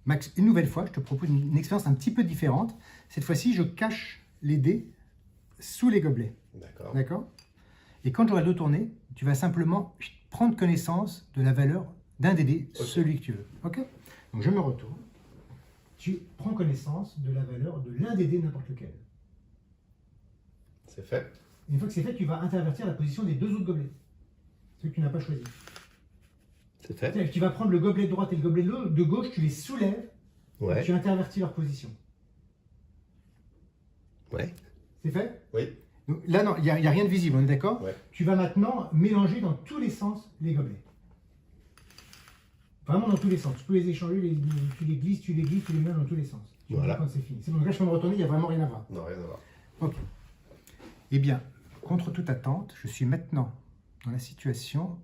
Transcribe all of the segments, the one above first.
Max, une nouvelle fois, je te propose une expérience un petit peu différente. Cette fois-ci, je cache les dés sous les gobelets. D'accord. D'accord? Et quand j'aurai le dos tourné, tu vas simplement prendre connaissance de la valeur d'un des dés, Ok. celui que tu veux. Ok? Donc je me retourne. Tu prends connaissance de la valeur de l'un des dés, n'importe lequel. C'est fait. Une fois que c'est fait, tu vas intervertir la position des deux autres gobelets. Ceux que tu n'as pas choisi. C'est fait. C'est-à-dire que tu vas prendre le gobelet de droite et le gobelet de gauche, tu les soulèves, et Ouais. tu intervertis leur position. Ouais. C'est fait? Oui. Donc, là, non, il n'y a rien de visible, on est d'accord? Ouais. Tu vas maintenant mélanger dans tous les sens les gobelets. Vraiment dans tous les sens. Tu peux les échanger, tu les glisses, tu les mélanges dans tous les sens. Tu Voilà. vois quand c'est fini. C'est bon, donc là, je peux me retourner, il n'y a vraiment rien à voir. Non, rien à voir. Ok. Eh bien, contre toute attente, je suis maintenant dans la situation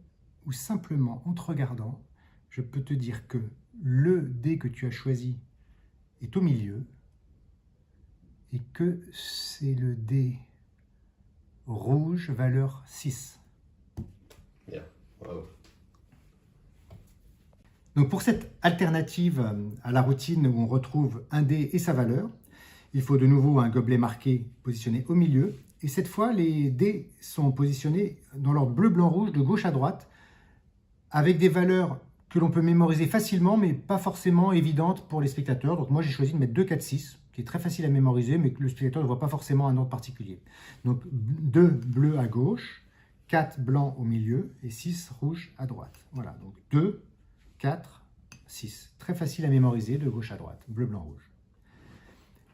où simplement, en te regardant, je peux te dire que le dé que tu as choisi est au milieu et que c'est le dé rouge valeur 6. Bien. Bravo. Donc pour cette alternative à la routine où on retrouve un dé et sa valeur, il faut de nouveau un gobelet marqué positionné au milieu. Et cette fois, les dés sont positionnés dans l'ordre bleu, blanc, rouge, de gauche à droite, avec des valeurs que l'on peut mémoriser facilement, mais pas forcément évidentes pour les spectateurs. Donc moi, j'ai choisi de mettre 2, 4, 6, qui est très facile à mémoriser, mais que le spectateur ne voit pas forcément un ordre particulier. Donc 2 bleu à gauche, 4 blanc au milieu et 6 rouge à droite. Voilà, donc 2, 4, 6. Très facile à mémoriser de gauche à droite, bleu, blanc, rouge.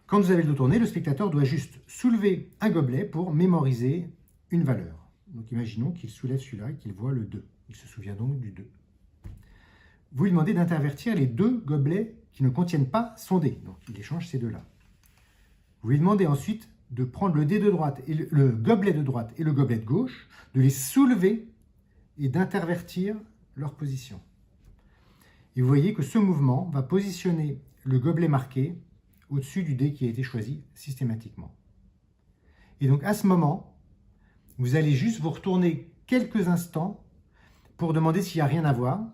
Quand vous avez le dos tourné, le spectateur doit juste soulever un gobelet pour mémoriser une valeur. Donc imaginons qu'il soulève celui-là et qu'il voit le 2. Il se souvient donc du 2. Vous lui demandez d'intervertir les deux gobelets qui ne contiennent pas son dé. Donc il échange ces deux-là. Vous lui demandez ensuite de prendre le dé de droite et le gobelet de droite et le gobelet de gauche, de les soulever et d'intervertir leur position. Et vous voyez que ce mouvement va positionner le gobelet marqué au-dessus du dé qui a été choisi systématiquement. Et donc à ce moment, vous allez juste vous retourner quelques instants pour demander s'il n'y a rien à voir,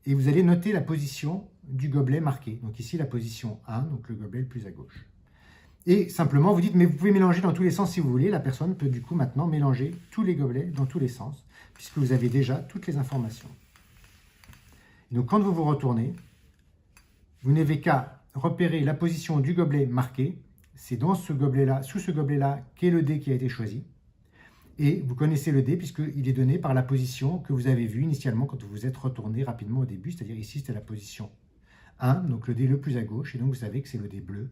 et vous allez noter la position du gobelet marqué. Donc ici, la position 1, donc le gobelet le plus à gauche. Et simplement, vous dites, mais vous pouvez mélanger dans tous les sens si vous voulez. La personne peut du coup maintenant mélanger tous les gobelets dans tous les sens, puisque vous avez déjà toutes les informations. Et donc quand vous vous retournez, vous n'avez qu'à repérer la position du gobelet marqué. C'est dans ce gobelet-là, sous ce gobelet-là, qu'est le dé qui a été choisi. Et vous connaissez le dé puisqu'il est donné par la position que vous avez vue initialement quand vous vous êtes retourné rapidement au début. C'est-à-dire ici, c'était la position 1, donc le dé le plus à gauche. Et donc vous savez que c'est le dé bleu,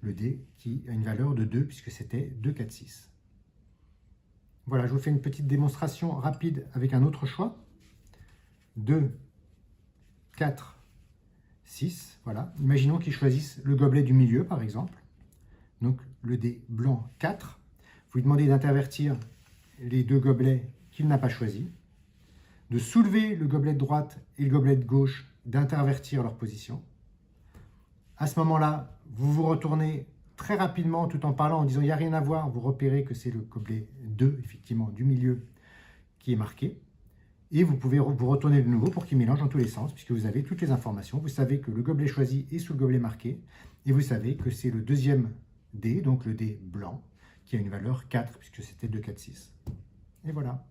le dé qui a une valeur de 2 puisque c'était 2, 4, 6. Voilà, je vous fais une petite démonstration rapide avec un autre choix. 2, 4, 6. Voilà. Imaginons qu'ils choisissent le gobelet du milieu, par exemple. Donc le dé blanc 4. Vous lui demandez d'intervertir les deux gobelets qu'il n'a pas choisis, de soulever le gobelet de droite et le gobelet de gauche, d'intervertir leur position. À ce moment-là, vous vous retournez très rapidement tout en parlant, en disant il n'y a rien à voir, vous repérez que c'est le gobelet 2, effectivement, du milieu qui est marqué. Et vous pouvez vous retourner de nouveau pour qu'il mélange dans tous les sens, puisque vous avez toutes les informations. Vous savez que le gobelet choisi est sous le gobelet marqué, et vous savez que c'est le deuxième dé, donc le dé blanc, qui a une valeur 4, puisque c'était 2, 4, 6. Et voilà.